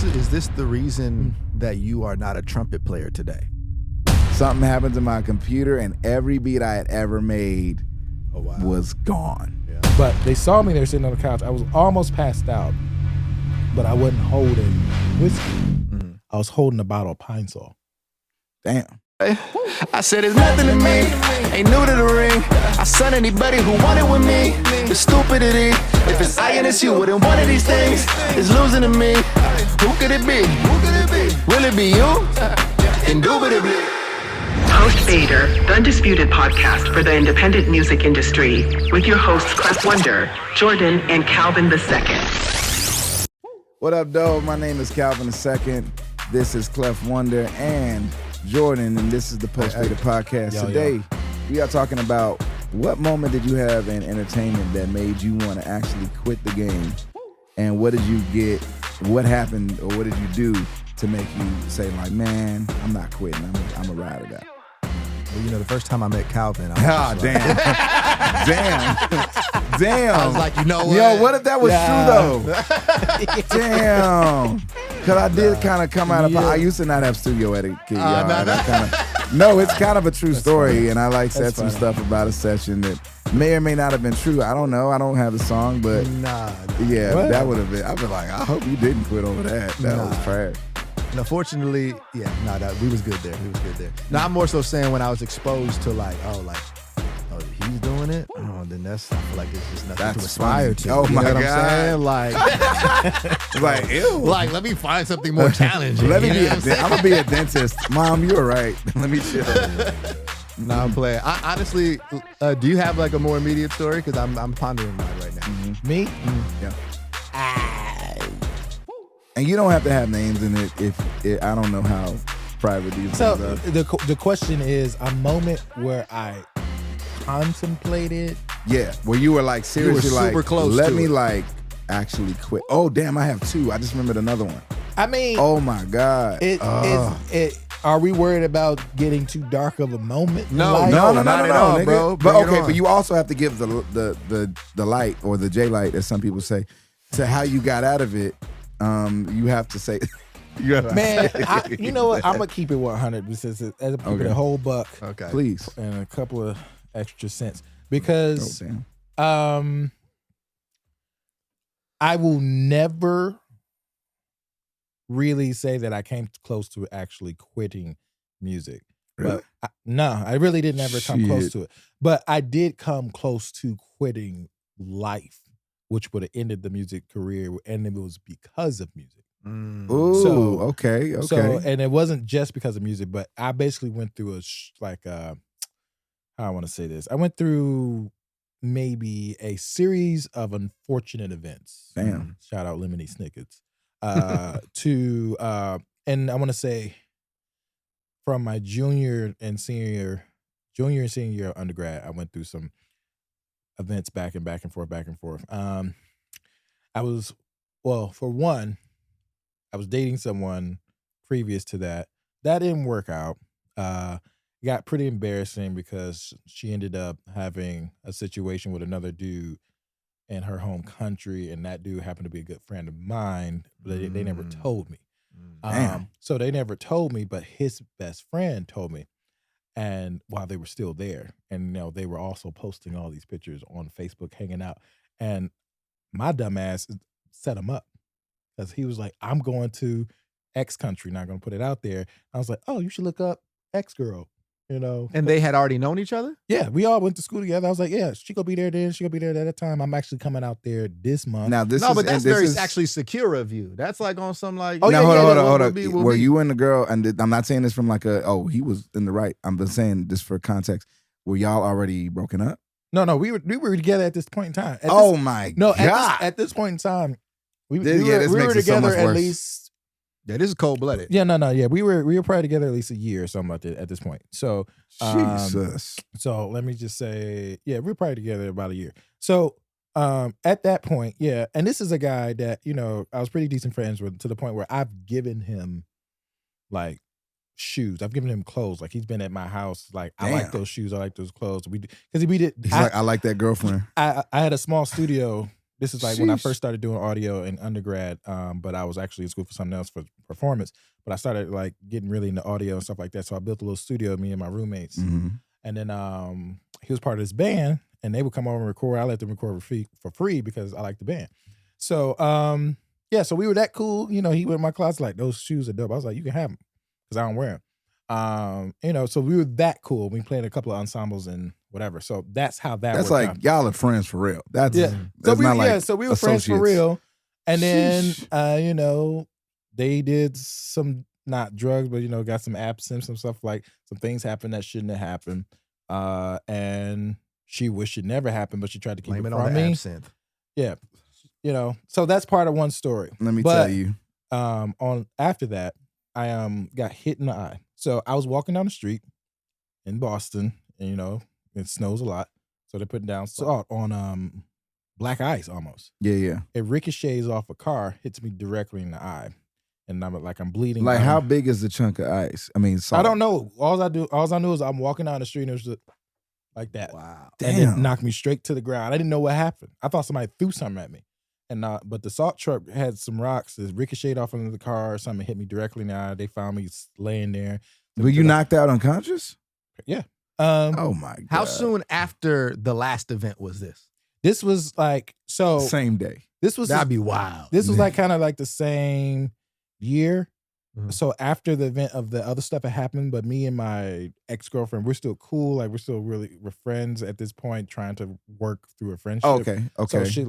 is this the reason that you are not a trumpet player today? Something happened to my computer, and every beat I had ever made was gone. Yeah. But they saw me there sitting on the couch. I was almost passed out, but I wasn't holding whiskey. Mm-hmm. I was holding a bottle of Pine Sol. Damn. I said it's nothing to me, ain't new to the ring. I son anybody who wanted with me. The stupidity, if it's I and it's you, then one of these things is losing to me. Who could it be? Will it be you? Indubitably. Host Bader, the undisputed podcast for the independent music industry, with your hosts Clef Wonder, Jordan, and Calvin II. What up, though? My name is Calvin II. This is Clef Wonder and Jordan, and this is the Post Bader podcast. Today, we are talking about what moment did you have in entertainment that made you want to actually quit the game, and what did you get, what happened, or what did you do to make you say, like, man, I'm not quitting, I'm a ride or die. Well, you know, the first time I met Calvin, I was damn. I was like, you know what? Yo, what if that was true, though? Damn. Because I did kind of come out of, I used to not have studio etiquette, y'all. No, it's kind of a true story, and I said some stuff about a session that may or may not have been true. I don't know. I don't have the song, but that would have been, I'd be like, I hope you didn't quit over that. That was trash. No, fortunately, we was good there. Now, I'm more so saying when I was exposed to he's doing it. Oh, then I feel like it's just nothing to aspire to. Oh, you my know God. I'm saying? Like, ew. Like, let me find something more challenging. I'm gonna be a dentist. Mom, you were right. Let me chill. Nah, I'm playing. I honestly, do you have like a more immediate story? Because I'm pondering mine right now. Mm-hmm. Me? Mm-hmm. Yeah. And you don't have to have names in it if I don't know how private these things are. The question is a moment where I contemplated. Yeah, where you were like seriously super close let to me it. like actually quit. Oh damn, I have two. I just remembered another one. I mean, oh my God. Are we worried about getting too dark of a moment? No, not at all, nigga. Bro. But okay, but you also have to give the light, or the J light, as some people say, to how you got out of it. You have to say. You know what? I'm gonna keep it 100 because as a keep it a whole buck. Okay, please, and a couple of extra cents because I will never really say that I came close to actually quitting music. Really? But I really didn't ever come close to it. But I did come close to quitting life, which would have ended the music career, and it was because of music. Ooh, okay. So, and it wasn't just because of music, but I basically went through how I want to say this. I went through maybe a series of unfortunate events. Damn. Shout out Lemony Snickets. And I want to say from my junior and senior year of undergrad, I went through some events back and forth. I was dating someone previous to that. That didn't work out. It got pretty embarrassing because she ended up having a situation with another dude in her home country, and that dude happened to be a good friend of mine, but they never told me. So they never told me, but his best friend told me. And while they were still there, and they were also posting all these pictures on Facebook, hanging out, and my dumb ass set him up because he was like, "I'm going to X country, not going to put it out there." I was like, "Oh, you should look up X girl," And they had already known each other? Yeah, we all went to school together. I was like, "Yeah, she gonna be there then. She gonna be there at that time." I'm actually coming out there this month. Now that's very actually secure of you. That's like on some like. Hold on. Were you and the girl? And I'm not saying this from like he was in the right. I'm just saying this for context. Were y'all already broken up? No, we were together at this point in time. My God! At this point in time, we were together so at least. Yeah, this is cold-blooded. Yeah, no. Yeah, we were probably together at least a year or something like that at this point. So, Jesus. So let me just say, we were probably together about a year. So, at that point, and this is a guy that I was pretty decent friends with, to the point where I've given him like shoes. I've given him clothes. Like he's been at my house. Like I like those shoes. I like those clothes. He's like, I like that girlfriend. I had a small studio This is like when I first started doing audio in undergrad, but I was actually in school for something else for performance. But I started like getting really into audio and stuff like that. So I built a little studio, me and my roommates. Mm-hmm. And then he was part of this band, and they would come over and record. I let them record for free because I like the band. So yeah, so we were that cool. You know, he went in my closet like, those shoes are dope. I was like, you can have them because I don't wear them. You know, so we were that cool. We played a couple of ensembles and whatever. So that's how that. That's worked like out. y'all are friends for real. That's yeah. That's So not so we were associates. friends for real. And then Sheesh. you know, they did some not drugs, but you know, got some absinthe, some stuff like some things happened that shouldn't have happened. And she wished it never happened, but she tried to keep Blame it it from on the me. absinthe. Yeah. You know, so that's part of one story. Let me tell you. On after that, I got hit in the eye. So I was walking down the street in Boston, and you know, it snows a lot. So they're putting down salt on black ice almost. Yeah. It ricochets off a car, hits me directly in the eye. And I'm bleeding. Like how big is the chunk of ice? I mean, salt. I don't know. All I knew is I'm walking down the street and it was just like that. Wow. And it knocked me straight to the ground. I didn't know what happened. I thought somebody threw something at me. And but the salt truck had some rocks that ricocheted off into the car. Something hit me directly in the eye. They found me laying there. Were you knocked out unconscious? Yeah. Oh my God. How soon after the last event was this? This was like same day. That'd be wild. This was like kind of like the same year. Mhm. So after the event of the other stuff that happened, but me and my ex-girlfriend, we're still cool. Like we're friends at this point, trying to work through a friendship. Oh, okay.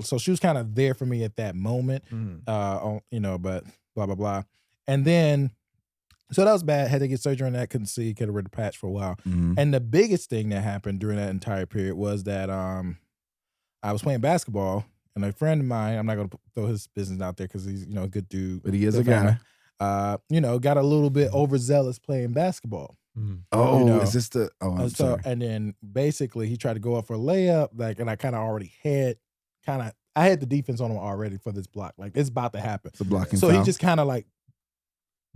So she was kind of there for me at that moment. You know, but blah blah blah. And then so that was bad. Had to get surgery on that. Couldn't see. Could have read the patch for a while. Mhm. And the biggest thing that happened during that entire period was that I was playing basketball, and a friend of mine, I'm not going to throw his business out there because he's, you know, a good dude. But he is good a guy. family, you know, got a little bit overzealous playing basketball. Oh, You know, is this the? Oh, I'm sorry. And then basically he tried to go up for a layup, like, and I kind of already had I had the defense on him already for this block. Like it's about to happen. It's a blocking So foul. he just kind of like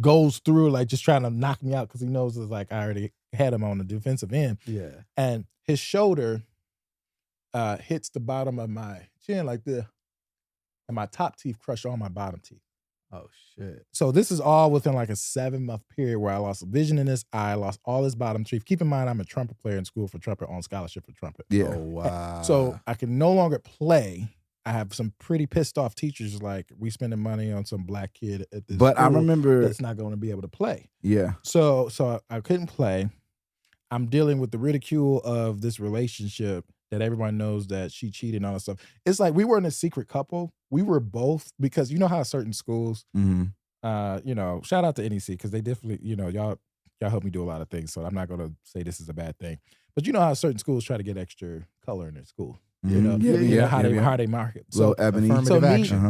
goes through, like just trying to knock me out because he knows it's like I already had him on the defensive end. Yeah. And his shoulder hits the bottom of my chin like this, and my top teeth crush all my bottom teeth. Oh shit. So this is all within like a 7-month period where I lost vision in this eye, lost all his bottom teeth. Keep in mind, I'm a trumpet player in school for trumpet, on scholarship for trumpet. Yeah. Oh wow. So I can no longer play. I have some pretty pissed off teachers like, we spending money on some black kid at this But I school remember. that's not going to be able to play. Yeah. So I couldn't play. I'm dealing with the ridicule of this relationship that everyone knows that she cheated and all that stuff. It's like we weren't a secret couple. We were both, because you know how certain schools, Mm-hmm. you know, shout out to NEC because they definitely, you know, y'all help me do a lot of things. So I'm not going to say this is a bad thing. But you know how certain schools try to get extra color in their school. You know, you know how they market. So So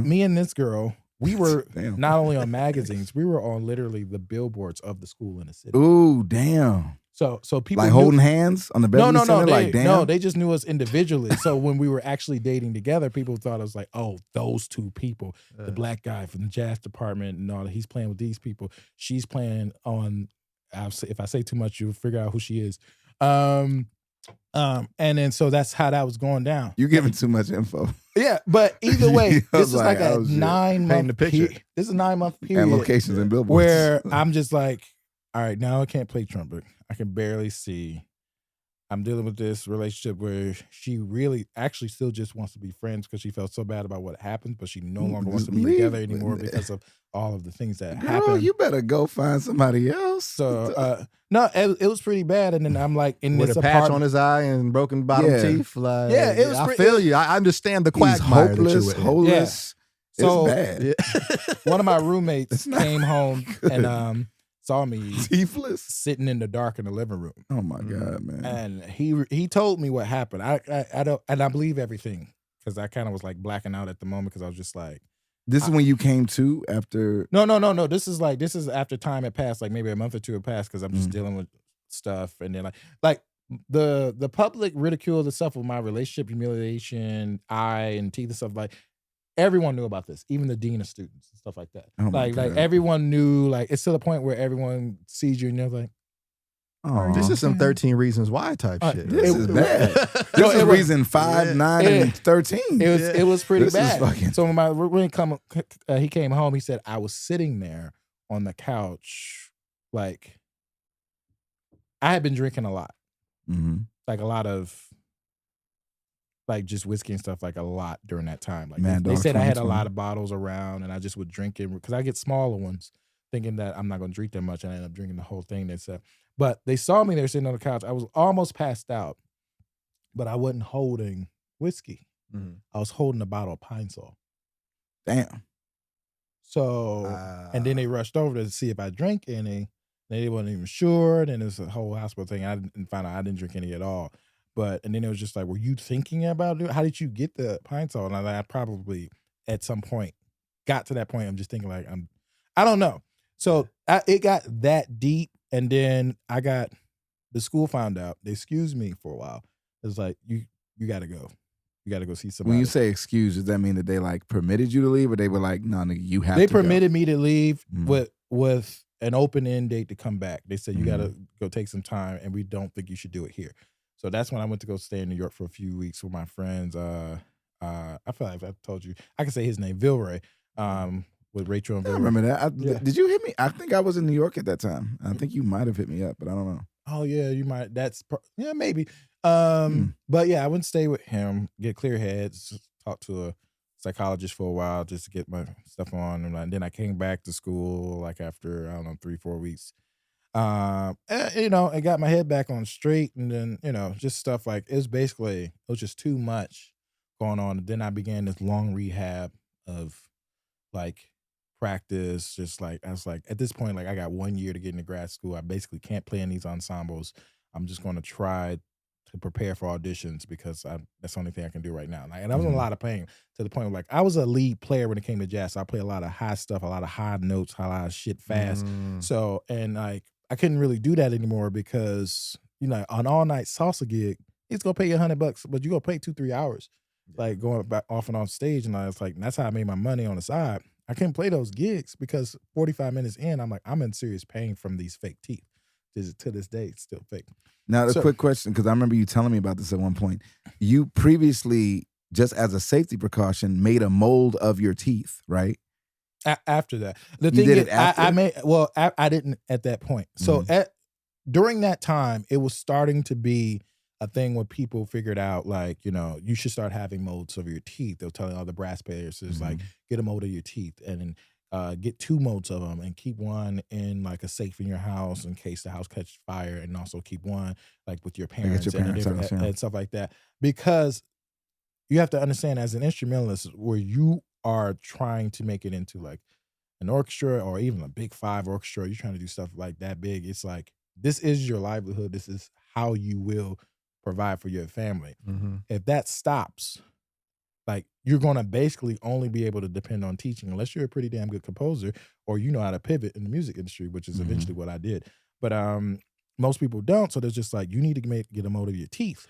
me and this girl, we were Damn. not only on magazines, we were on literally the billboards of the school in the city. Ooh, damn. So people Like holding hands on the Beverly Center? Like, damn. No, they just knew us individually. So when we were actually dating together, people thought it was like, oh, those two people, the black guy from the jazz department and all that, he's playing with these people. She's playing on, if I say too much, you'll figure out who she is. And then so that's how that was going down. You're giving too much info. Yeah, but either way, I this was is like a oh, shit. 9-month picture. This is a 9-month period. And locations and billboards. Where I'm just like, all right, now I can't play trumpet. I can barely see. I'm dealing with this relationship where she really actually still just wants to be friends because she felt so bad about what happened, but she no longer wants to be together anymore because of all of the things that Girl, happened. you better go find somebody else. So no, it was pretty bad. And then I'm like in with this a patch apartment on his eye and broken bottom Yeah. teeth. Like, Yeah, it was I pretty- feel you. I understand the He's quagmire that you're hopeless, with. holeless. So- It's bad. one of my roommates It's not came home good. and saw me Teethless. sitting in the dark in the living room. Oh my God, man. And he told me what happened. I don't, and I believe everything because I kind of was like blacking out at the moment because I was just like, This is when you came to after. no. This is after time had passed, like maybe a month or two had passed because I'm just dealing with stuff, and then like the public ridicule the stuff with my relationship, humiliation, eye and teeth and stuff, like everyone knew about this, even the dean of students and stuff like that. Oh my like God. everyone knew. Like it's to the point where everyone sees you and they're like, Oh, This is some 13 Reasons Why type shit. This is bad. This is reason 5, 9, and 13. It was pretty This bad. is fucking- So when he came home, he said I was sitting there on the couch, like I had been drinking a lot, like a lot of. Like just whiskey and stuff, like a lot during that time. Like they said I had a lot of bottles around, and I just would drink it because I get smaller ones, thinking that I'm not going to drink that much, and I ended up drinking the whole thing. They said, but they saw me there sitting on the couch. I was almost passed out, but I wasn't holding whiskey. I was holding a bottle of Pine Sol. Damn. So, and then they rushed over to see if I drank any. They wasn't even sure. Then there's a whole hospital thing. I didn't find out I didn't drink any at all. And then it was just like, were you thinking about it? How did you get the Pine Sol? And I probably at some point got to that point. I'm just thinking like, I don't know. So it got that deep. And then the school found out. They excused me for a while. It was like, you got to go. You got to go see somebody. When you say excuse, does that mean that they like permitted you to leave, or they were like, no, nigga, you have to They go? permitted me to leave with an open end date to come back. They said, you got to go take some time, and we don't think you should do it here. So that's when I went to go stay in New York for a few weeks with my friends. I feel like I told you, I can say his name, Vilray, with Rachel and Vilray. I remember that. Did you hit me? I think I was in New York at that time. I think you might have hit me up, but I don't know. Oh yeah, you might. Maybe. But yeah, I went to stay with him, get clear heads, talk to a psychologist for a while just to get my stuff on, and then I came back to school like after 3-4 weeks. I got my head back on straight, and then, just stuff like, it was just too much going on. And then I began this long rehab of like practice. Just like, I was like, at this point, like I got 1 year to get into grad school. I basically can't play in these ensembles. I'm just going to try to prepare for auditions because that's the only thing I can do right now. Like, and I was in a lot of pain to the point of like, I was a lead player when it came to jazz. So I play a lot of high stuff, a lot of high notes, a lot of shit fast. So, and like, I couldn't really do that anymore because, an all-night salsa gig, it's going to pay you $100, but you're going to pay 2-3 hours, like going back off and on stage. And I was like, that's how I made my money on the side. I couldn't play those gigs because 45 minutes in, I'm like, I'm in serious pain from these fake teeth. To this day, it's still fake. Now, a quick question, because I remember you telling me about this at one point. You previously, just as a safety precaution, made a mold of your teeth, right? After that, the thing is, I didn't at that point. So during that time, it was starting to be a thing where people figured out, like, you should start having molds of your teeth. They'll tell all the brass players, is like, get a mold of your teeth and get 2 molds of them and keep one in like a safe in your house in case the house catches fire, and also keep one like with your parents, and stuff like that. Because you have to understand, as an instrumentalist, where you are trying to make it into like an orchestra or even a big 5 orchestra, you're trying to do stuff like that big. It's like, this is your livelihood. This is how you will provide for your family. If that stops, like, you're going to basically only be able to depend on teaching unless you're a pretty damn good composer or you know how to pivot in the music industry, which is eventually what I did. But most people don't. So there's just like, you need to get a mold of your teeth.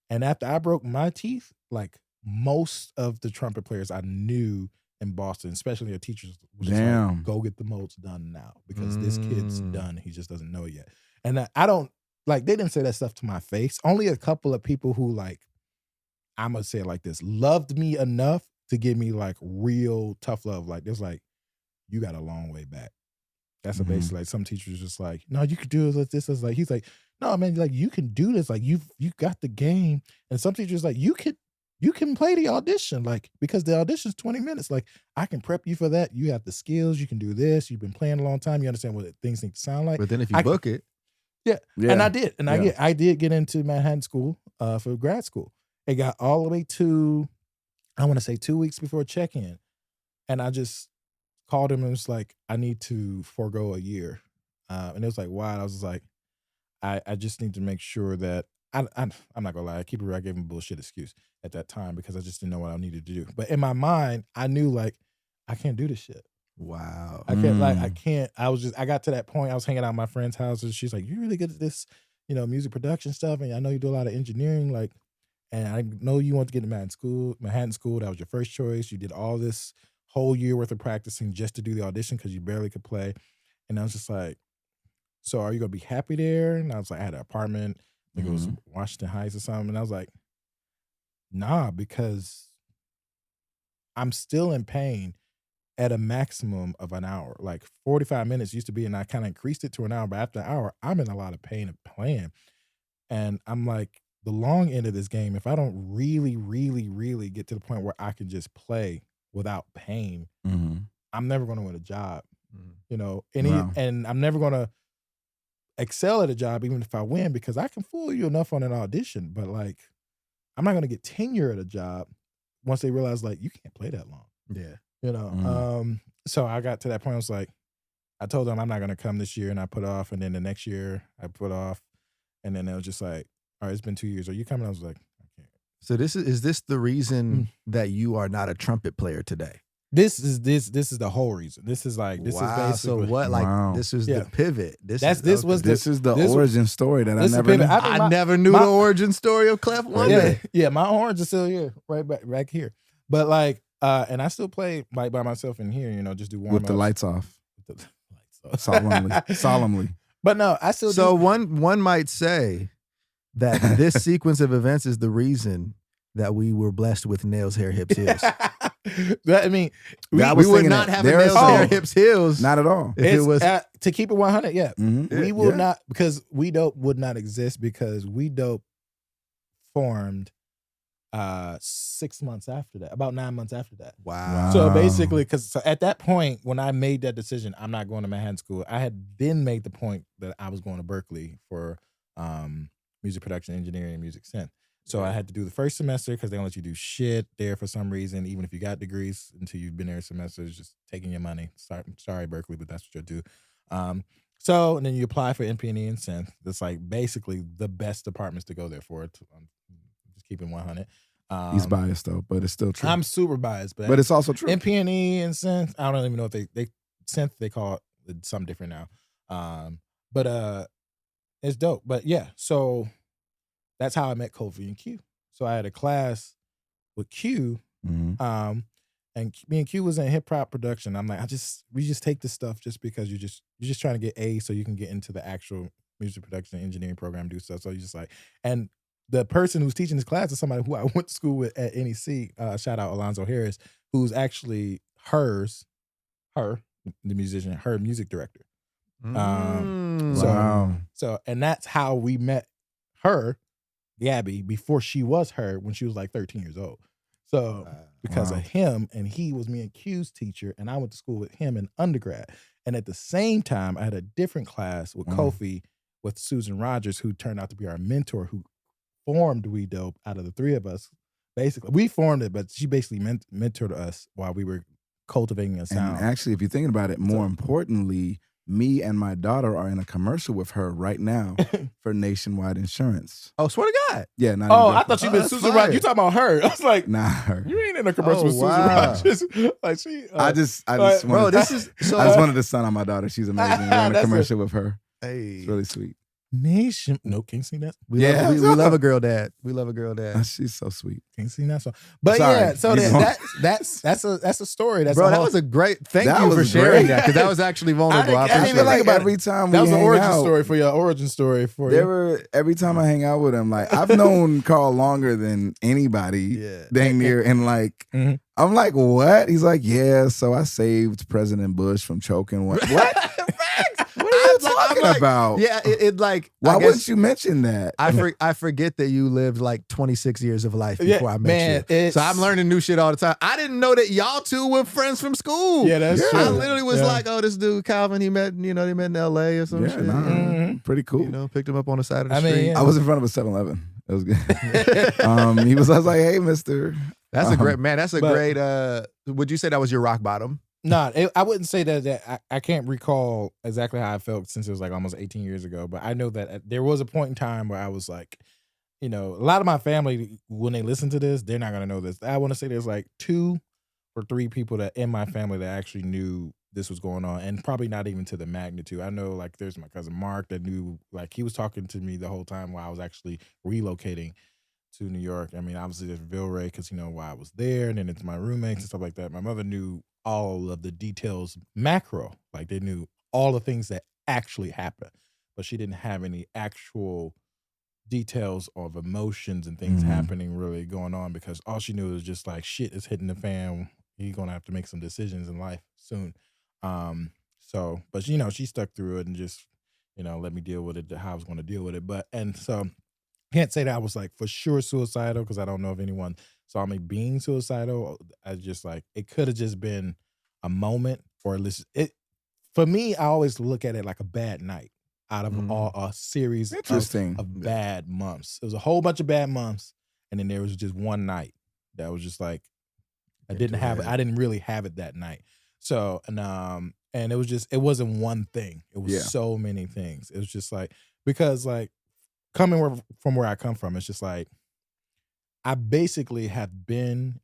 And after I broke my teeth, like, most of the trumpet players I knew in Boston, especially their teachers, was just like, go get the molds done now because this kid's done. He just doesn't know it yet. And I don't, like, they didn't say that stuff to my face. Only a couple of people who, like, I'm going to say it like this, loved me enough to give me like real tough love. Like, there's like, you got a long way back. That's basically like, some teachers just like, no, you could do it. This is like, he's like, no, man, like, you can do this. Like, you got the game. And some teachers like, you can play the audition, like, because the audition is 20 minutes. Like, I can prep you for that. You have the skills. You can do this. You've been playing a long time. You understand what things need to sound like. But then if you book it. Yeah. And I did. And I did get into Manhattan School for grad school. It got all the way to, I want to say 2 weeks before check-in. And I just called him and was like, I need to forego a year. And it was like, why? I was like, I just need to make sure that, I'm not gonna lie, I gave him a bullshit excuse at that time because I just didn't know what I needed to do. But in my mind, I knew, like, I can't do this shit. Wow. I can't, I got to that point, I was hanging out at my friend's house and she's like, you really good at this, music production stuff. And I know you do a lot of engineering, like, and I know you want to get into Manhattan School. That was your first choice. You did all this whole year worth of practicing just to do the audition because you barely could play. And I was just like, so are you gonna be happy there? And I was like, I had an apartment. I think it was Mm-hmm. Washington Heights or something. And I was like, nah, because I'm still in pain at a maximum of an hour. Like 45 minutes used to be, and I kind of increased it to an hour. But after an hour, I'm in a lot of pain of playing. And I'm like, the long end of this game, if I don't really, really, really get to the point where I can just play without pain, Mm-hmm. I'm never going to win a job. You know, Wow. and I'm never going to excel at a job even if I win, because I can fool you enough on an audition, but like I'm not going to get tenure at a job once they realize like you can't play that long. Yeah. You know, so I got to that point. I was like, I told them I'm not going to come this year, and I put off, and then the next year I put off, and then it was just like, all right, it's been 2 years. Are you coming? I was like, I can't. So this is this the reason that you are not a trumpet player today? This is the whole reason. This is like, this is Wow. So basically what? Like Wow. this was Yeah. the pivot. This was This is the this- origin story that I this is never pivot. knew. I think I never knew my- the origin story of Clef Wonder. Yeah, my orange is still here, right back here. But like, and I still play like by myself in here, you know, just do warm With the lights off. solemnly. Solemnly. But no, I still So do. one might say that this sequence of events is the reason that we were blessed with nails, hair, hips, heels. I mean, I was We would thinking not that have there nails, is hair, some- hips, heels. Not at all. if it was to keep it 100. Yeah, Mhm. we will Yeah. not, because We Dope would not exist, because We Dope formed 6 months after that, about 9 months after that. wow. So basically, because at that point, when I made that decision, I'm not going to Manhattan School, I had then made the point that I was going to Berkeley for music production engineering and music synth. So I had to do the first semester because they don't let you do shit there for some reason, even if you got degrees, until you've been there a semester. It's just taking your money. Sorry, Berkeley, but that's what you'll do. So and then you apply for NP&E and synth. That's like basically the best departments to go there for. Just keeping 100. He's biased though, but it's still true. I'm super biased, but it's also true. NP&E and synth, I don't even know if they synth, they call it something different now. But it's dope. But yeah, so that's how I met Kofi and Q. So I had a class with Q, Mhm. and me and Q was in hip hop production. I'm like, we just take this stuff just because you're just trying to get A so you can get into the actual music production engineering program, do stuff. So you just like, and the person who's teaching this class is somebody who I went to school with at NEC. Shout out Alonzo Harris, who's actually the musician, her music director. Wow. So, and that's how we met her, Gabby, before she was her, when she was like 13 years old. So because Wow. of him, and he was me and Q's teacher, and I went to school with him in undergrad. And at the same time, I had a different class with Kofi, with Susan Rogers, who turned out to be our mentor, who formed We Dope out of the three of us. Basically, we formed it, but she basically mentored us while we were cultivating a sound. And actually, if you're thinking about it, more importantly, me and my daughter are in a commercial with her right now for Nationwide Insurance. Oh, swear to God. Yeah, not Oh, even I joking. thought you Oh, meant that's Susan fire. Rogers. You talking about her? I was like, Not her. you ain't in a commercial Oh, with Susan wow. Rogers. Like she, I just bro, wanted, Bro, this is so I just wanted to son on my daughter. She's amazing. We're in a That's commercial with her. hey. It's really sweet. Nation. No, can't sing that. We Yeah. love, we love a girl dad. We love a girl dad. She's so sweet. Can't sing that song. But Sorry. yeah, so Keep that, going. that's a story. That's Bro, a that whole, was a great. Thank That you for was sharing great. that, because that was actually vulnerable. I didn't- I appreciate didn't it. think about every it. time that we was an hang origin out, story for your origin story for There you. were every time I hang out with him, like I've known Carl longer than anybody, Yeah. dang near, and like Mhm. I'm like, what? He's like, yeah. So I saved President Bush from choking. What? What are you talking about? Yeah, it like. Why I guess wouldn't you mention that? I forget that you lived like 26 years of life Yeah, before I met man, you. it's- So I'm learning new shit all the time. I didn't know that y'all two were friends from school. Yeah, that's true. I literally was Yeah. like, oh, this dude Calvin, they met in LA or some Yeah, shit. nah, Mhm. pretty cool. You know, picked him up on the side of the I mean, street. yeah. I was in front of a 7-Eleven. It was good. I was like, hey, mister. That's a great man. That's a but- great. Would you say that was your rock bottom? No, I wouldn't say that. I can't recall exactly how I felt since it was like almost 18 years ago. But I know that there was a point in time where I was like, you know, a lot of my family, when they listen to this, they're not going to know this. I want to say there's like 2 or 3 people that in my family that actually knew this was going on, and probably not even to the magnitude. I know like there's my cousin Mark that knew, like he was talking to me the whole time while I was actually relocating to New York. I mean, obviously there's Vilray because you know why I was there, and then it's my roommates and stuff like that. My mother knew all of the details macro, like they knew all the things that actually happened. but she didn't have any actual details of emotions and things happening really going on, because all she knew was just like, shit is hitting the fan. He's gonna have to make some decisions in life soon. So, but you know, she stuck through it and just, you know, let me deal with it how I was going to deal with it. But, and so can't say that I was like for sure suicidal, because I don't know if anyone saw me being suicidal. I just like, it could have just been a moment, or at least it, for me, I always look at it like a bad night out of all a series of bad months. It was a whole bunch of bad months. And then there was just one night that was just like, I didn't really have it that night. So, and it was just, it wasn't one thing. It was so many things. It was just like, because like coming from where I come from, it's just like, I basically have been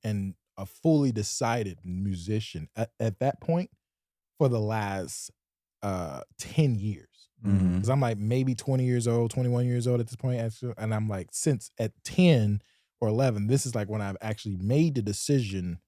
a fully decided musician at that point for the last 10 years. Because I'm like maybe 20 years old, 21 years old at this point. And I'm like, since at 10 or 11, this is like when I've actually made the decision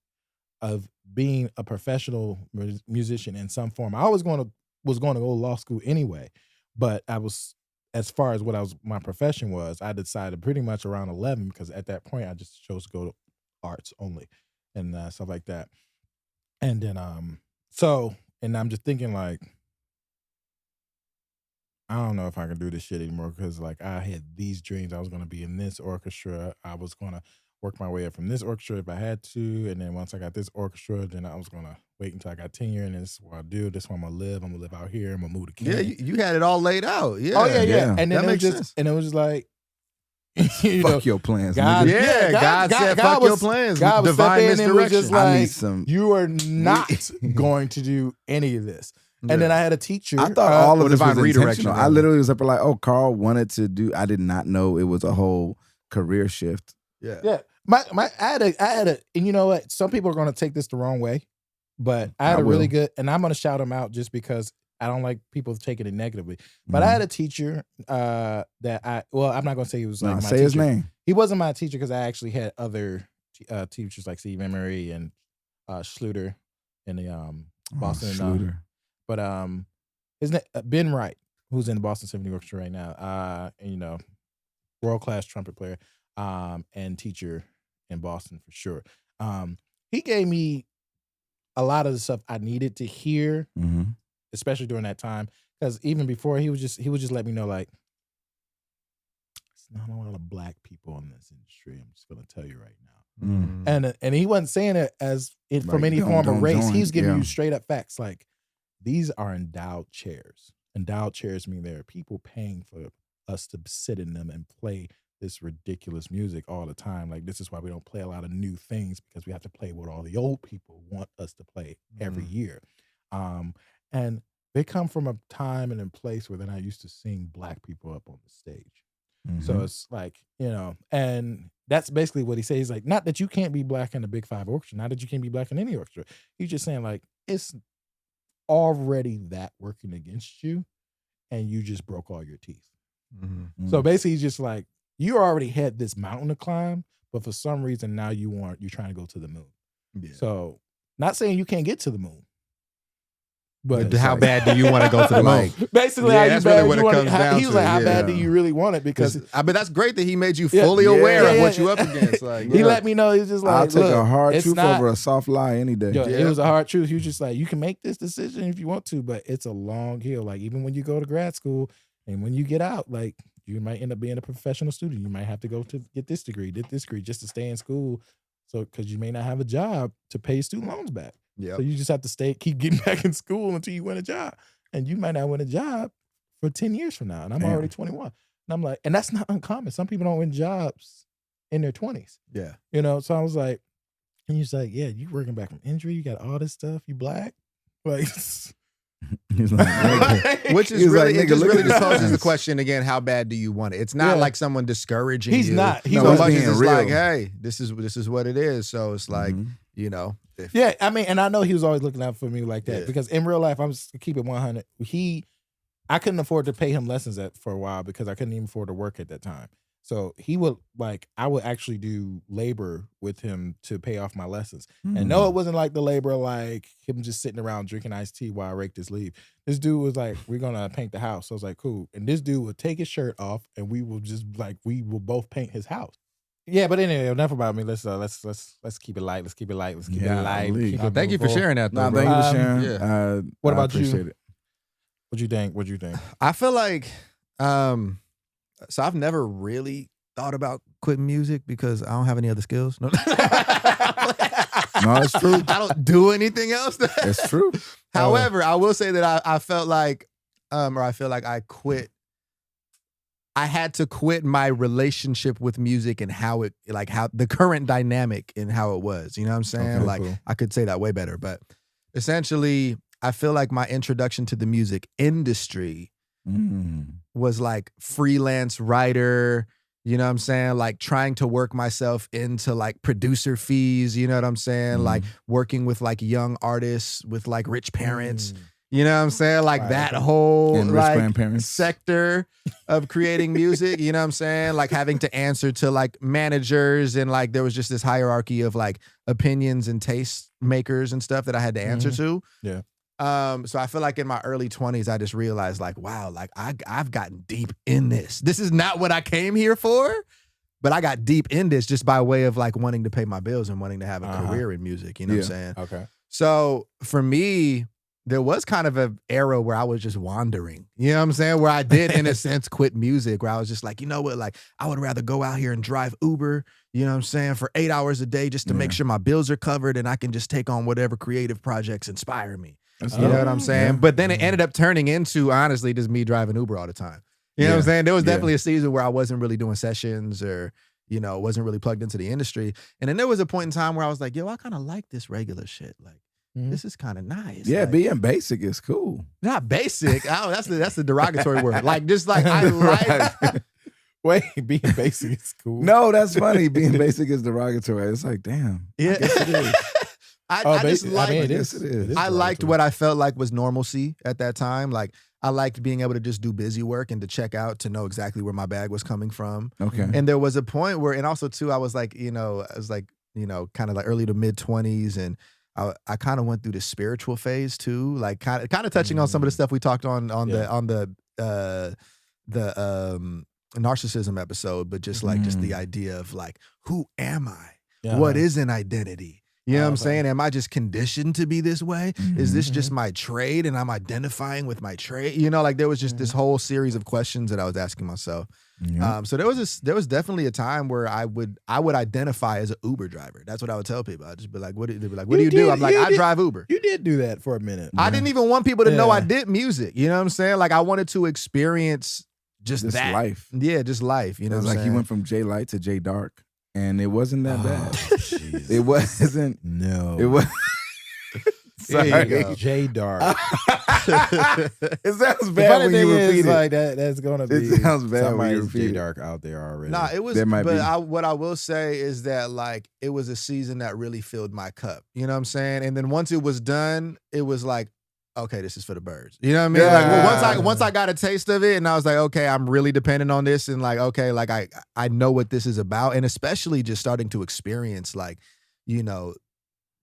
of being a professional musician in some form. I always was going to go to law school anyway, but I was, as far as what my profession was, I decided pretty much around 11, because at that point I just chose to go to arts only and stuff like that. And then, and I'm just thinking like, I don't know if I can do this shit anymore, because like I had these dreams. I was going to be in this orchestra. I was going to work my way up from this orchestra if I had to. And then once I got this orchestra, then I was going to wait until I got tenure, and this is what I do. This is where I'm going to live. I'm going to live out here. I'm going to move to Canada. Yeah, you had it all laid out. Yeah. Oh, yeah. And then that makes sense. sense. And it was just like, fuck your plans. God, nigga. God said fuck your plans. God was Divine stepping in and was just misdirection. like, you are not going to do any of this. And then I had a teacher. I thought all of this was divine intentional. redirection. I literally was up there like, oh, Carl wanted to do. I did not know it was a whole career shift. Yeah. I had a, and you know what? Some people are going to take this the wrong way, but I had a really good, and I'm going to shout him out just because I don't like people taking it negatively. But I had a teacher that I'm not going to say he was like my say teacher. His name. He wasn't my teacher, because I actually had other teachers like Steve Emery and Schluter in the Boston. Schluter. But his name Ben Wright, who's in the Boston Symphony Orchestra right now, and, you know, world-class trumpet player and teacher in Boston for sure. He gave me a lot of the stuff I needed to hear, especially during that time. Because even before, he would just let me know, like, it's not a lot of black people in this industry. I'm just gonna tell you right now. And he wasn't saying it as from any form of race. He's giving you straight up facts. Like, these are endowed chairs. Endowed chairs mean there are people paying for us to sit in them and play this ridiculous music all the time. Like, this is why we don't play a lot of new things, because we have to play what all the old people want us to play every year. And they come from a time and a place where they're not used to seeing black people up on the stage. So it's like, you know, and that's basically what he says. He's like, not that you can't be black in the Big Five orchestra, not that you can't be black in any orchestra. He's just saying, like, it's already that working against you, and you just broke all your teeth. So basically, he's just like, you already had this mountain to climb, but for some reason now you're trying to go to the moon. So, not saying you can't get to the moon, but how bad do you want to go to the moon? Basically, that's really what it comes down to. He was like, how bad do you really want it? Because I mean, that's great that he made you fully aware of what you up against. Like, he let me know. He's just like, I'll take a hard truth over a soft lie any day. It was a hard truth. He was just like, you can make this decision if you want to, but it's a long hill. Like, even when you go to grad school and when you get out, like, you might end up being a professional student. You might have to go to get this degree just to stay in school. So, because you may not have a job to pay student loans back. So you just have to keep getting back in school until you win a job. And you might not win a job for 10 years from now. And I'm already 21. And I'm like, and that's not uncommon. Some people don't win jobs in their 20s. You know, so I was like, and he's like, yeah, you working back from injury. You got all this stuff. You black. Like, He's like, which is really, it just really just poses the question again, how bad do you want it? It's not like someone discouraging you. He's not. He's so much as just like, hey, this is what it is. So it's like, you know. I mean, and I know he was always looking out for me like that, because in real life, I'm just keep it 100. I couldn't afford to pay him lessons for a while, because I couldn't even afford to work at that time. So he would I would actually do labor with him to pay off my lessons. And no, it wasn't like the labor like him just sitting around drinking iced tea while I raked his leaf. This dude was like, we're gonna paint the house. So I was like, cool. And this dude would take his shirt off and we will just we will both paint his house. Yeah, but anyway, enough about me. Let's keep it light. Let's keep it light. Let's keep it light. Thank you for sharing that though. Thank you for sharing. Yeah. What about you? It. What'd you think? I feel like so I've never really thought about quitting music because I don't have any other skills. No, no, it's true. I don't do anything else. It's true. However, I will say that I felt like, or I feel like I quit. I had to quit my relationship with music and how the current dynamic and how it was. You know what I'm saying? Okay, like cool. I could say that way better, but essentially, I feel like my introduction to the music industry was like freelance writer, you know what I'm saying? Like trying to work myself into like producer fees, you know what I'm saying? Like working with like young artists with like rich parents, you know what I'm saying? Like that whole and rich grandparents sector of creating music, you know what I'm saying? Like having to answer to like managers and like there was just this hierarchy of like opinions and taste makers and stuff that I had to answer to. Yeah. So I feel like in my early 20s, I just realized like, wow, like I've gotten deep in this. This is not what I came here for, but I got deep in this just by way of like wanting to pay my bills and wanting to have a career in music. You know what I'm saying? Okay. So for me, there was kind of an era where I was just wandering, you know what I'm saying? Where I did, in a sense, quit music, where I was just like, you know what? Like, I would rather go out here and drive Uber, you know what I'm saying, for 8 hours a day just to make sure my bills are covered and I can just take on whatever creative projects inspire me. You know what I'm saying? Yeah. But then it ended up turning into, honestly, just me driving Uber all the time. You know what I'm saying? There was definitely a season where I wasn't really doing sessions or, you know, wasn't really plugged into the industry. And then there was a point in time where I was like, yo, I kind of like this regular shit. Like, this is kind of nice. Yeah, like, being basic is cool. not basic. Oh, that's the derogatory word. Like, just like, I like. Wait, being basic is cool. No, that's funny. Being basic is derogatory. It's like, damn. Yeah. I guess it is. I just like, it Yes, is. it is. It is I liked derogatory. what I felt like was normalcy at that time. Like, I liked being able to just do busy work and to check out to know exactly where my bag was coming from. Okay. And there was a point where, and also too, I was like, kind of like early to mid 20s, and I kind of went through this spiritual phase too, like kind of touching on some of the stuff we talked on the narcissism episode, but just like just the idea of like, who am I? Yeah. What is an identity? You know what I'm saying? Am I just conditioned to be this way? Is this just my trade and I'm identifying with my trade? You know, like there was just this whole series of questions that I was asking myself. So there was definitely a time where I would identify as an Uber driver. That's what I would tell people. I'd just be like, they'd be like, what do you do? I'm like, I drive Uber. You did do that for a minute. I didn't even want people to know I did music. You know what I'm saying? Like I wanted to experience just This that life. Yeah, just life. You know It was what I'm like saying? he went from J Light to J Dark, and it wasn't that bad. Jesus. It wasn't. No. It was. There you Sorry. go. J Dark. It sounds The bad funny when you thing repeat is, it. like that's gonna be. It sounds bad when you somebody's repeat J it. Dark out there already. Nah, it was, There might be. what I will say is that like it was a season that really filled my cup. You know what I'm saying? And then once it was done, it was like, okay, this is for the birds. You know what I mean? Yeah. Like well, once I got a taste of it, and I was like, okay, I'm really dependent on this, and like, okay, like I know what this is about, and especially just starting to experience like, you know,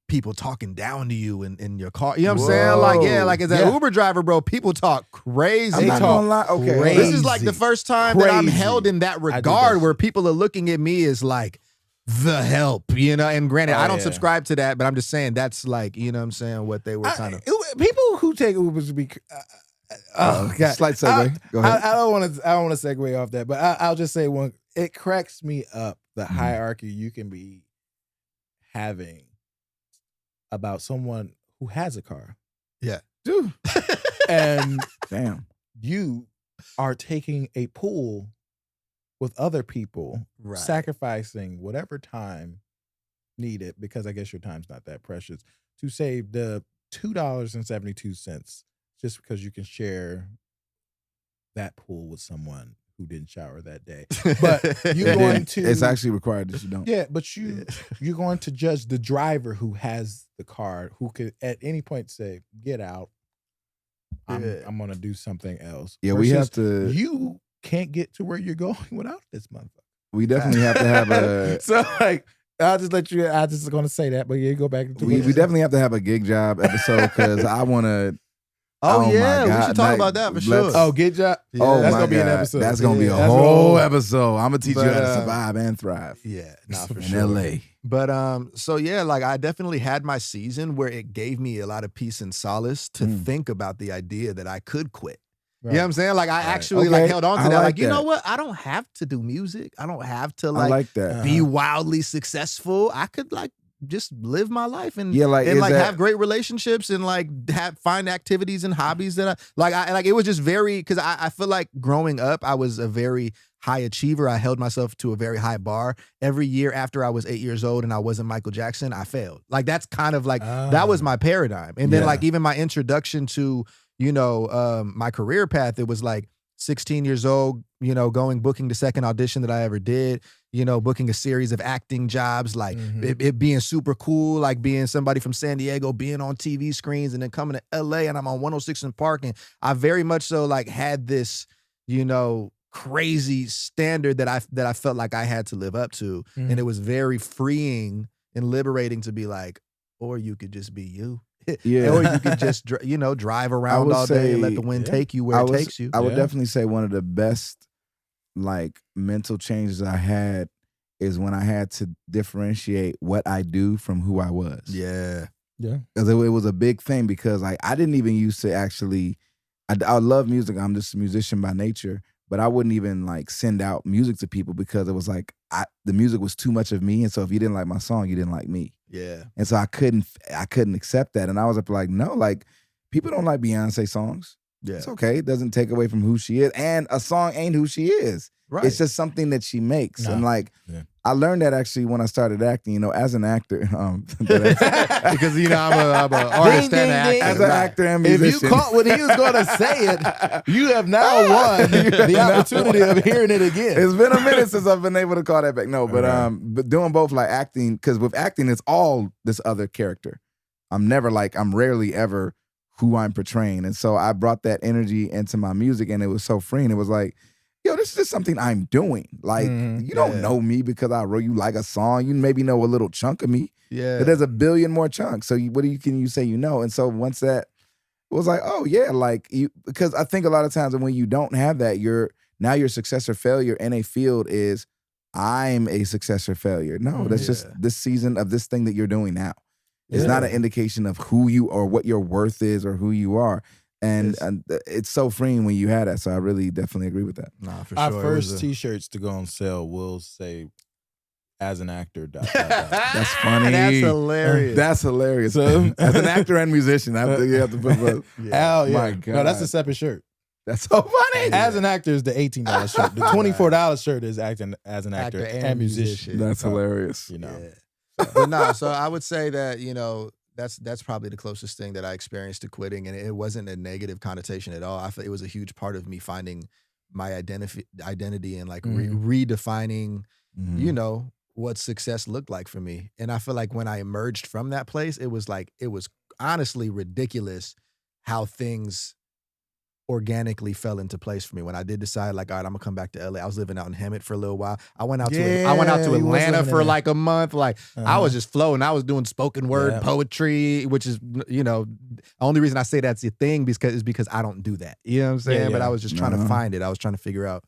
people talking down to you in your car. You know what I'm saying? Like, yeah, like as an Uber driver, bro, people talk crazy. I'm not gonna lie. Okay, crazy. This is like the first time that I'm Crazy. held in that that regard shit. where people are looking at me as like the help, you know? And granted, I don't yeah. subscribe to that, but I'm just saying that's like, you know what I'm saying, what they were kind of. People who take Ubers to be. Oh God! Slight segue. Go ahead. I don't want to segue off that, but I'll just say one. It cracks me up the hierarchy you can be having about someone who has a car. Yeah. Dude. And Damn. you are taking a pool with other people, Right. sacrificing whatever time needed, because I guess your time's not that precious, to save the $2.72 just because you can share that pool with someone who didn't shower that day. But you're going to It's actually required that you don't. yeah, but you're going to judge the driver who has the car, who could at any point say, "Get out. I'm going to do something else." Yeah, we have Versus to. You can't get to where you're going without this motherfucker. We definitely have to have a. So like, I'll just let you. I just going to say that, but yeah, go back to We definitely have to have a gig job episode because I want to. Oh, my yeah, we God. should talk about that for Let's- sure. Oh, gig job. Yeah. Oh, that's my gonna be an God. episode. That's gonna be a That's whole gonna- episode. I'm gonna teach you how to But, survive and thrive Yeah, nah, for in sure. LA. But so yeah, like I definitely had my season where it gave me a lot of peace and solace to think about the idea that I could quit. You know what I'm saying? Like I actually Okay, like held on to I that. like Like, you know that. what? I don't have to do music. I don't have to I like, like that. be wildly successful. I could like just live my life and Yeah, like, and is like that- have great relationships and like find activities and hobbies that I like it was just very because I feel like growing up I was a very high achiever. I held myself to a very high bar. Every year after I was 8 years old and I wasn't Michael Jackson, I failed. Like that's kind of like that was my paradigm. And then Yeah. like even my introduction to, you know, my career path, it was like 16 years old, you know, booking the second audition that I ever did, you know, booking a series of acting jobs, like it being super cool, like being somebody from San Diego, being on TV screens and then coming to LA and I'm on 106 and Park. And I very much so like had this, you know, crazy standard that I felt like I had to live up to. And it was very freeing and liberating to be like, or you could just be you. Yeah. Or you could just, you know, drive around would all day and let say- the wind take you where it takes you. I would Yeah. definitely say one of the best like mental changes I had is when I had to differentiate what I do from who I was. Yeah. Because it was a big thing because like I didn't even used to actually I love music. I'm just a musician by nature, but I wouldn't even like send out music to people because it was like the music was too much of me. And so if you didn't like my song, you didn't like me. Yeah. And so I couldn't accept that. And I was up like, no, like people don't like Beyonce songs. Yeah. It's okay. It doesn't take away from who she is. And a song ain't who she is. Right. It's just something that she makes. Nah. And like, Yeah. I learned that actually when I started acting, you know, as an actor. because you know I'm an artist and an actor. As an actor and If musician. you caught when he was going to say it, you have now won the opportunity of hearing it again. It's been a minute since I've been able to call that back. No, but but doing both like acting, because with acting, it's all this other character. I'm rarely ever who I'm portraying. And so I brought that energy into my music and it was so freeing. It was like, yo, this is just something I'm doing. Like, you don't know me because I wrote you like a song. You maybe know a little chunk of me. Yeah. But there's a billion more chunks. So can you say you know? And so once that it was like, oh yeah, like because I think a lot of times when you don't have that, your success or failure in a field is I'm a success or failure. No, that's just this season of this thing that you're doing now. It's not an indication of who you or what your worth is or who you are. And it's so freeing when you had that. So I really definitely agree with that. Nah, for Our sure. first T-shirts to go on sale will say, "As an actor." ... That's funny. That's hilarious. That's hilarious. As an actor and musician, you have to put Hell yeah. My God. No, that's a separate shirt. That's so funny. As an actor is the $18 shirt. The $24 shirt is acting as an actor, and musician. That's hilarious. You know. Yeah. But no, so I would say that, you know, that's probably the closest thing that I experienced to quitting, and it wasn't a negative connotation at all. I feel it was a huge part of me finding my identity and like redefining, you know, what success looked like for me. And I feel like when I emerged from that place, it was honestly ridiculous how things organically fell into place for me when I did decide, like, all right, I'm gonna come back to LA. I was living out in Hemet for a little while. I went out to Atlanta for like a month. Like I was just flowing. I was doing spoken word poetry, which is, you know, the only reason I say that's a thing because I don't do that. You know what I'm saying? Yeah, But yeah. I was just trying to find it. I was trying to figure out.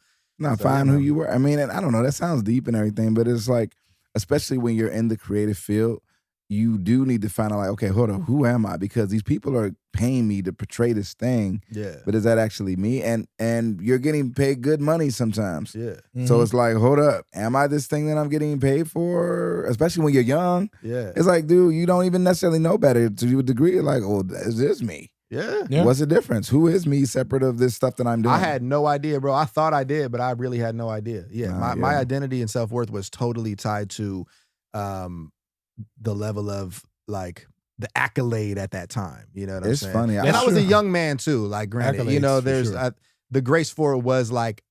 Find who you were. I mean, and I don't know, that sounds deep and everything, but it's like, especially when you're in the creative field, you do need to find out, like, okay, hold on, who am I? Because these people are paying me to portray this thing. Yeah. But is that actually me? And you're getting paid good money sometimes. Yeah. So it's like, hold up, am I this thing that I'm getting paid for? Especially when you're young. Yeah. It's like, dude, you don't even necessarily know better to a degree. Like, oh, is this me? Yeah. Yeah. What's the difference? Who is me separate of this stuff that I'm doing? I had no idea, bro. I thought I did, but I really had no idea. Yeah. My yeah. identity and self-worth was totally tied to the level of like the accolade at that time. You know what I'm saying? It's funny. And I was a true. young man too. Like, granted, you Accolades, know, for there's sure. the grace for it was like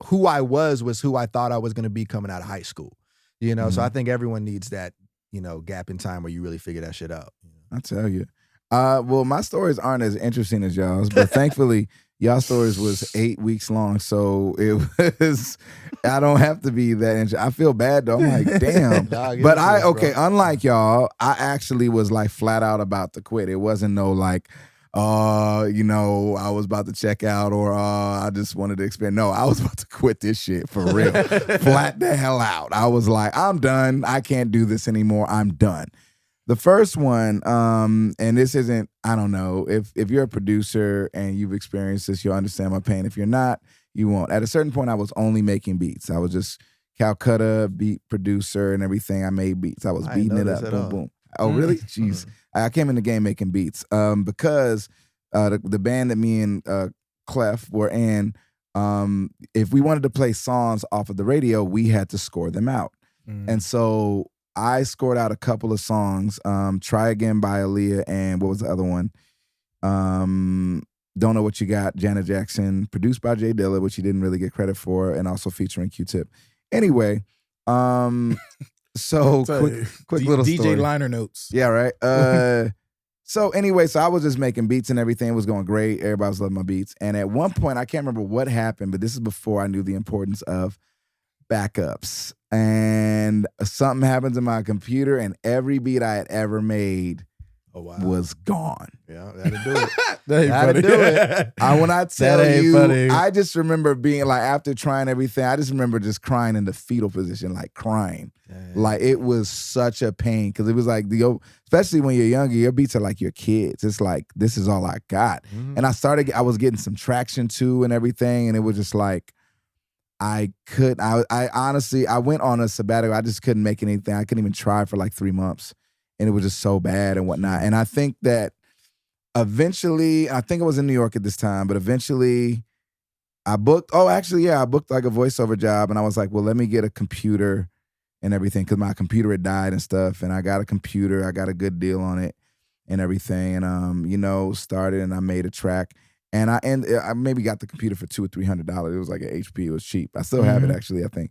who I was who I thought I was going to be coming out of high school. You know, so I think everyone needs that, you know, gap in time where you really figure that shit out. I tell you. Well, my stories aren't as interesting as y'all's, but thankfully, y'all stories was 8 weeks long, so it was. I don't have to be that interesting. I feel bad though. I'm like, damn. But unlike y'all, I actually was like flat out about to quit. It wasn't no like, I was about to check out or I just wanted to expand. No, I was about to quit this shit for real. Flat the hell out. I was like, I'm done. I can't do this anymore. I'm done. The first one, and this isn't, I don't know, if you're a producer and you've experienced this, you'll understand my pain. If you're not, you won't. At a certain point, I was only making beats. I was just Calcutta beat producer and everything. I made beats. I was beating it up, boom, boom. Oh, really? Jeez. I came in the game making beats because the band that me and Clef were in, if we wanted to play songs off of the radio, we had to score them out. And so I scored out a couple of songs, Try Again by Aaliyah, and what was the other one? Don't Know What You Got, Janet Jackson, produced by Jay Dilla, which he didn't really get credit for, and also featuring Q-Tip. Anyway, so quick little DJ story. liner notes. Yeah, right. So anyway, so I was just making beats and everything. It was going great. Everybody was loving my beats. And at one point, I can't remember what happened, but this is before I knew the importance of backups. And something happened to my computer, and every beat I had ever made was gone. Yeah, that'll do it. That'll do it. When I tell you, funny. I just remember being like, after trying everything, I just remember just crying in the fetal position, like crying. Dang. Like it was such a pain because it was like, especially when you're younger, your beats are like your kids. It's like, this is all I got. And I was getting some traction too and everything, and it was just like, I honestly, I went on a sabbatical. I just couldn't make anything. I couldn't even try for like 3 months. And it was just so bad and whatnot. And I think that eventually, I think I was in New York at this time, but eventually I booked like a voiceover job. And I was like, well, let me get a computer and everything because my computer had died and stuff. And I got a computer. I got a good deal on it and everything. And, started and I made a track. And I maybe got the computer for $200 or $300. It was like an HP. It was cheap. I still have it actually, I think.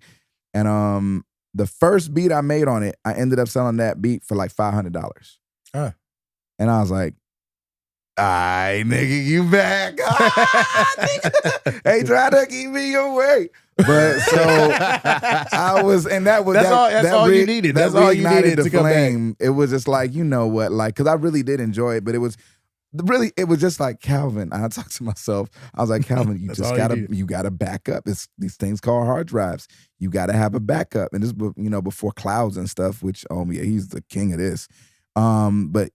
And the first beat I made on it, I ended up selling that beat for like $500. And I was like, all right, nigga, you back. Nigga. Hey, try to keep me away. But so I was, and that's all you needed. That's all you needed to flame. It was just like, you know what, like, because I really did enjoy it, but it was just like, Calvin, I talked to myself. I was like, Calvin, you just gotta back up. It's these things called hard drives. You gotta have a backup. And this, before clouds and stuff, which, he's the king of this. But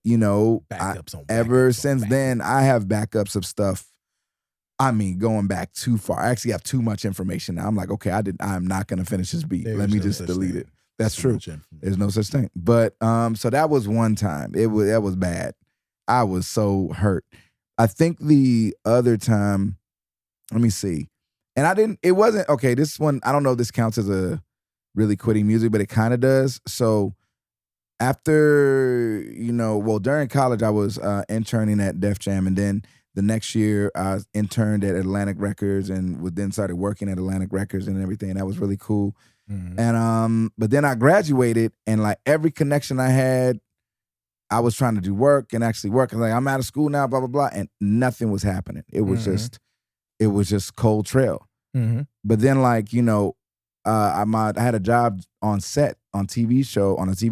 ever since then, I have backups of stuff. I mean, going back too far. I actually have too much information now. I'm like, okay, I'm not gonna finish this beat. Let me just delete it. That's true. There's no such thing. But so that was one time. That was bad. I was so hurt. I think the other time, let me see. And it wasn't, okay, this one, I don't know if this counts as a really quitting music, but it kind of does. So after, during college, I was interning at Def Jam. And then the next year, I interned at Atlantic Records and then started working at Atlantic Records and everything. And that was really cool. And but then I graduated, and like every connection I had, I was trying to do work and actually work. I was like, I'm out of school now, blah, blah, blah. And nothing was happening. It was just cold trail. But then like, I had a job on set on a TV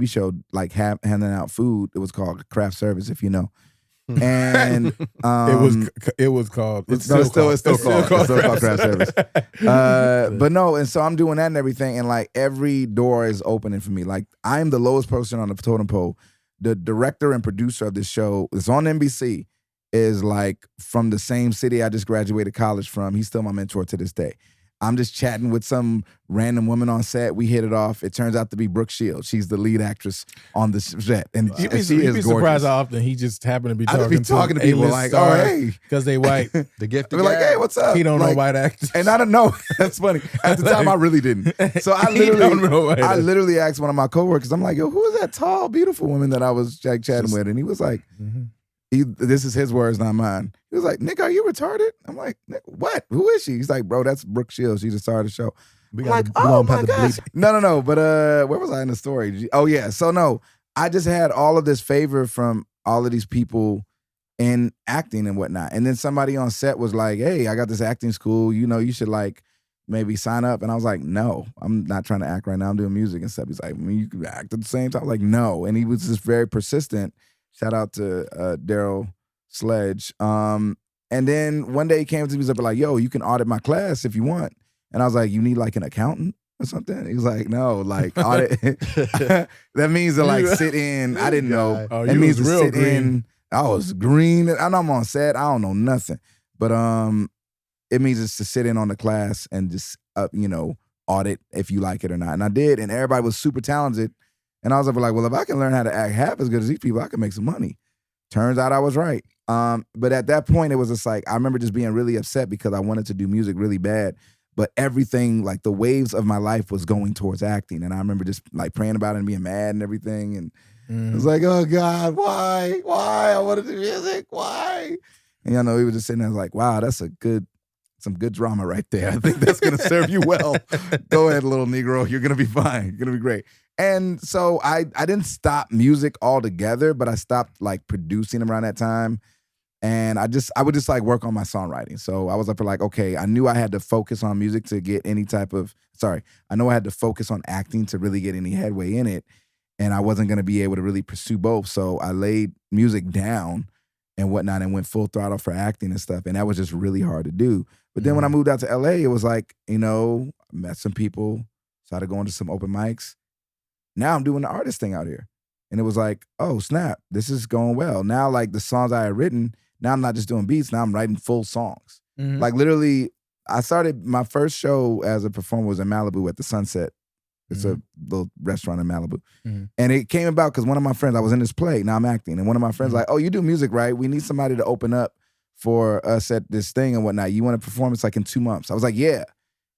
show, like handing out food. It was called craft service, if you know. And it was called. It's still called craft service. But no, and so I'm doing that and everything, and like every door is opening for me. Like I'm the lowest person on the totem pole. The director and producer of this show, it's on NBC, is like from the same city I just graduated college from. He's still my mentor to this day. I'm just chatting with some random woman on set. We hit it off. It turns out to be Brooke Shields. She's the lead actress on the set. And you'd be gorgeous. surprised how often he just happened to be talking to people like, oh, hey. Because they white. The gift. They're like, hey, what's up? He don't know white actors. And I don't know. That's funny. At the time, I really didn't. So I literally asked one of my coworkers, I'm like, yo, who is that tall, beautiful woman that I was like chatting with? And he was like, this is his words, not mine. He was like, Nick, are you retarded? I'm like, what? Who is she? He's like, bro, that's Brooke Shields. She's the star of the show. I'm like, oh my gosh. No. But where was I in the story? Oh yeah. So no, I just had all of this favor from all of these people in acting and whatnot. And then somebody on set was like, hey, I got this acting school, you should like maybe sign up. And I was like, no, I'm not trying to act right now. I'm doing music and stuff. He's like, you can act at the same time. I was like, no. And he was just very persistent. Shout out to Daryl Sledge. And then one day he came to me and was like, yo, you can audit my class if you want. And I was like, you need like an accountant or something? He was like, no, like audit. That means to like sit in. I didn't know. Oh, it means to real sit green. in. I was green. I know I'm on set. I don't know nothing. But it means just to sit in on the class and just, audit if you like it or not. And I did. And everybody was super talented. And I was like, well, if I can learn how to act half as good as these people, I can make some money. Turns out I was right. But at that point, it was just like, I remember just being really upset because I wanted to do music really bad. But everything, like the waves of my life was going towards acting. And I remember just like praying about it and being mad and everything. And it was like, oh God, why? I want to do music. Why? And he was just sitting there like, wow, that's some good drama right there. I think that's going to serve you well. Go ahead, little Negro. You're going to be fine. You're going to be great. And so I didn't stop music altogether, but I stopped like producing around that time. And I would just like work on my songwriting. So I was like, okay, I knew I had to focus on music to get any type of, I know I had to focus on acting to really get any headway in it. And I wasn't going to be able to really pursue both. So I laid music down and whatnot and went full throttle for acting and stuff. And that was just really hard to do. But then when I moved out to LA, it was like, I met some people, started going to some open mics. Now I'm doing the artist thing out here. And it was like, oh, snap, this is going well. Now, like the songs I had written, now I'm not just doing beats, now I'm writing full songs. Like literally, I started, my first show as a performer was in Malibu at the Sunset. It's a little restaurant in Malibu. And it came about because one of my friends, I was in this play, now I'm acting. And one of my friends like, oh, you do music, right? We need somebody to open up for us at this thing and whatnot. You want to perform? It's like in 2 months. I was like, yeah.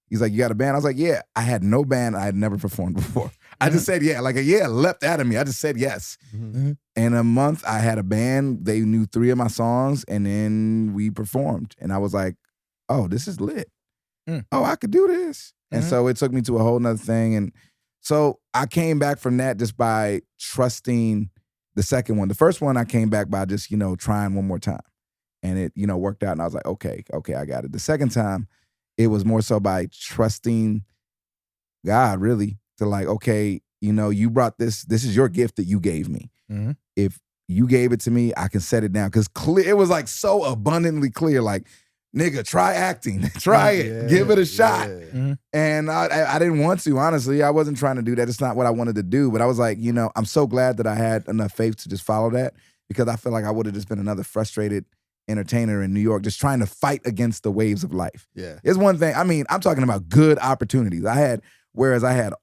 He's like, you got a band? I was like, yeah. I had no band. I had never performed before. I just said, yeah. Like a yeah leapt out of me. I just said yes. In a month, I had a band. They knew 3 of my songs, and then we performed. And I was like, oh, this is lit. Oh, I could do this. And so it took me to a whole nother thing. And so I came back from that just by trusting the second one. The first one, I came back by just, trying one more time. And it, worked out. And I was like, okay, I got it. The second time, it was more so by trusting God, really, to like, okay, you brought this is your gift that you gave me. If you gave it to me, I can set it down. Because it was like so abundantly clear, like, nigga, try acting. Try it. Give it a shot. And I didn't want to, honestly. I wasn't trying to do that. It's not what I wanted to do. But I was like, I'm so glad that I had enough faith to just follow that, because I feel like I would have just been another frustrated entertainer in New York, just trying to fight against the waves of life. Yeah. It's one thing. I mean, I'm talking about good opportunities. I had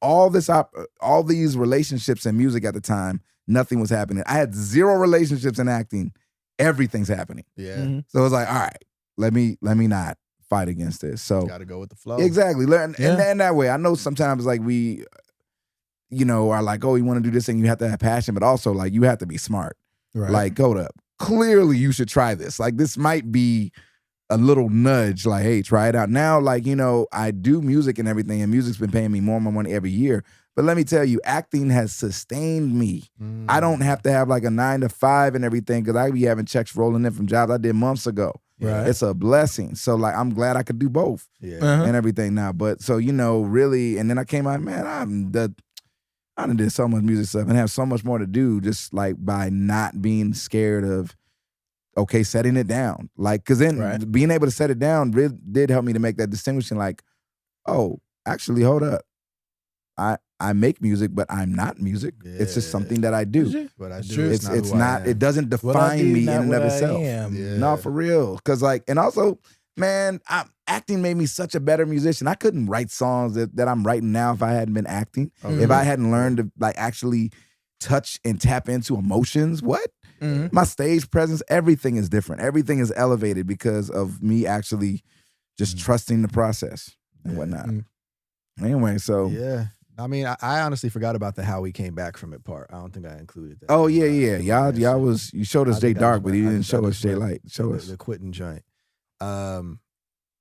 all these relationships in music at the time, nothing was happening. I had 0 relationships in acting. Everything's happening. Yeah. So it was like, all right, let me not fight against this. So got to go with the flow. Exactly. Learn and that way. I know sometimes like we, are like, oh, you want to do this thing, you have to have passion, but also like you have to be smart. Right. Like, hold up. Clearly you should try this. Like this might be a little nudge, like, hey, try it out. Now, like, I do music and everything, and music's been paying me more and more money every year. But let me tell you, acting has sustained me. I don't have to have like a 9 to 5 and everything, because I be having checks rolling in from jobs I did months ago. Right. It's a blessing. So like, I'm glad I could do both and everything now. But so, really, and then I came out, man, I done did so much music stuff and have so much more to do, just like by not being scared of, okay, setting it down. Like, because then being able to set it down really did help me to make that distinguishing, like, oh, actually, hold up. I make music, but I'm not music. Yeah. It's just something that I do. What I do. It's not, it doesn't define me in and of itself. No, for real. Because like, and also, man, acting made me such a better musician. I couldn't write songs that I'm writing now if I hadn't been acting. If I hadn't learned to like actually touch and tap into emotions. What? My stage presence, everything is different. Everything is elevated because of me actually just trusting the process and whatnot. Anyway, so. Yeah. I mean, I honestly forgot about the how we came back from it part. I don't think I included that. Oh, yeah. Y'all you showed us Jay Dark, but he didn't show us Jay Light. Show us. The quitting joint.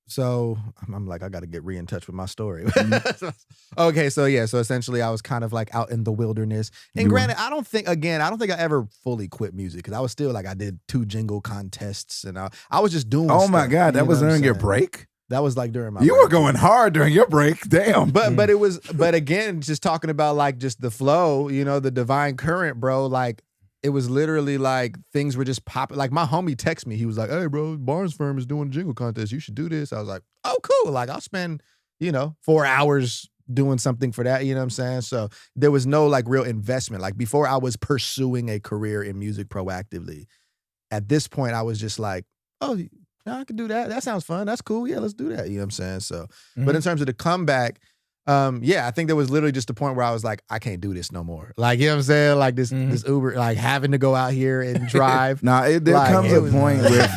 So I'm like, I got to get in touch with my story. Okay, so essentially I was kind of like out in the wilderness. And granted, I don't think I ever fully quit music because I was still like, I did 2 jingle contests and I was just doing Oh stuff, my God, that was during your break? That was like during my You break. were going hard during your break. Damn. But again, just talking about like just the flow, the divine current, bro, like it was literally like things were just popping. Like my homie texted me. He was like, hey, bro, Barnes Firm is doing a jingle contest. You should do this. I was like, oh, cool. Like I'll spend, 4 hours doing something for that. You know what I'm saying? So there was no like real investment. Like before I was pursuing a career in music proactively. At this point, I was just like, oh, I can do that. That sounds fun. That's cool. Yeah, let's do that. You know what I'm saying? So, but in terms of the comeback, I think there was literally just a point where I was like, I can't do this no more. Like, you know what I'm saying? Like this Uber, like having to go out here and drive. There comes a point where,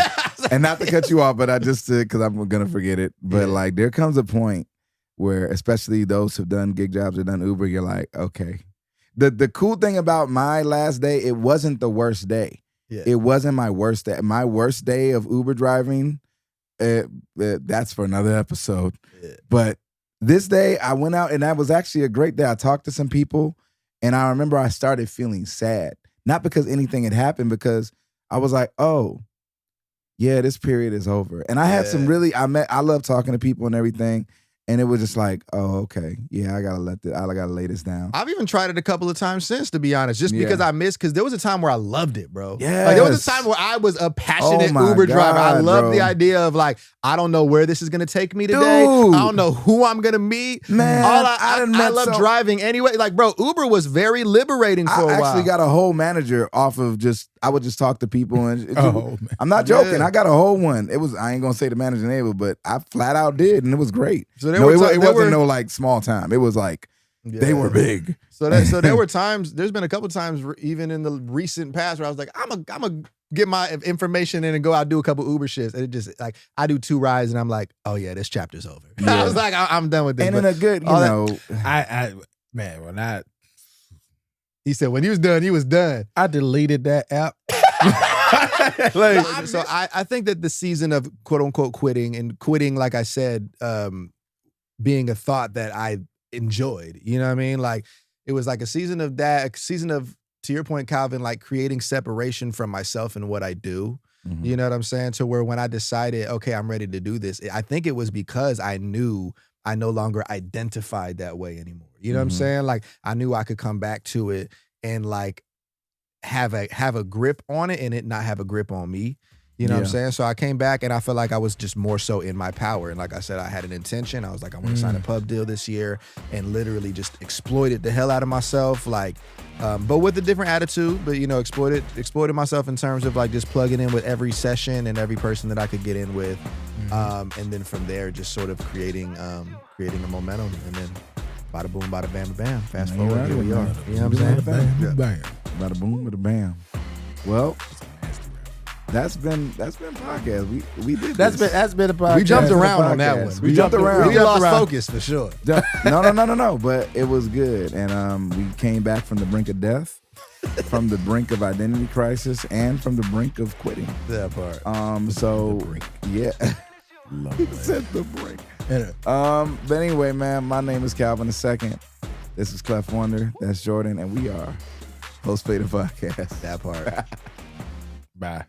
and not to cut you off, but I just because I'm gonna forget it. But like, there comes a point where, especially those who've done gig jobs or done Uber, you're like, okay. The cool thing about my last day, it wasn't the worst day. Yeah. It wasn't my worst day. My worst day of Uber driving, that's for another episode. Yeah. But this day, I went out, and that was actually a great day. I talked to some people, and I remember I started feeling sad. Not because anything had happened, because I was like, oh, yeah, this period is over. And I had I love talking to people and everything. And it was just like, oh, okay. Yeah, I gotta lay this down. I've even tried it a couple of times since, to be honest, just because because there was a time where I loved it, bro. Yeah. Like there was a time where I was a passionate Uber driver. I love the idea of like, I don't know where this is gonna take me today. Dude. I don't know who I'm gonna meet. Man, I love driving anyway. Like, bro, Uber was very liberating for a while. I actually got a whole manager off of I would just talk to people and I'm not joking. Yeah. I got a whole one. I ain't gonna say the manager's name, but I flat out did, and it was great. So it wasn't no like small time. It was like they were big. So there were times. There's been a couple times even in the recent past where I was like, I'm a get my information in and go out do a couple Uber shifts, and it just like I do 2 rides and I'm like, oh yeah, this chapter's over. Yeah. I was like, I'm done with this. And in a good, he said when he was done, he was done. I deleted that app. So I think that the season of quote unquote quitting, like I said, being a thought that I enjoyed, you know what I mean? Like it was like a season of, to your point, Calvin, like creating separation from myself and what I do. Mm-hmm. You know what I'm saying? To where when I decided, okay, I'm ready to do this, I think it was because I knew I no longer identified that way anymore. You know what I'm saying? Like I knew I could come back to it and like have a grip on it and it not have a grip on me. You know what I'm saying? So I came back and I felt like I was just more so in my power. And like I said, I had an intention. I was like, I want to sign a pub deal this year and literally just exploited the hell out of myself. Like, but with a different attitude, but exploited myself in terms of like just plugging in with every session and every person that I could get in with. And then from there, just sort of creating a momentum, and then bada boom, bada bam, bam. Fast forward, here we are. You know what I'm saying? Bam. Bada boom, bada bam. Well, that's been podcast. We did that's been a podcast. We jumped around on that one. We jumped around. We lost focus for sure. No. But it was good, and we came back from the brink of death, from the brink of identity crisis, and from the brink of quitting. That part. Yeah. Love he said the brink. But anyway, man, my name is Calvin II. This is Clef Wonder. That's Jordan, and we are Post Fader Podcast. That part. Bye.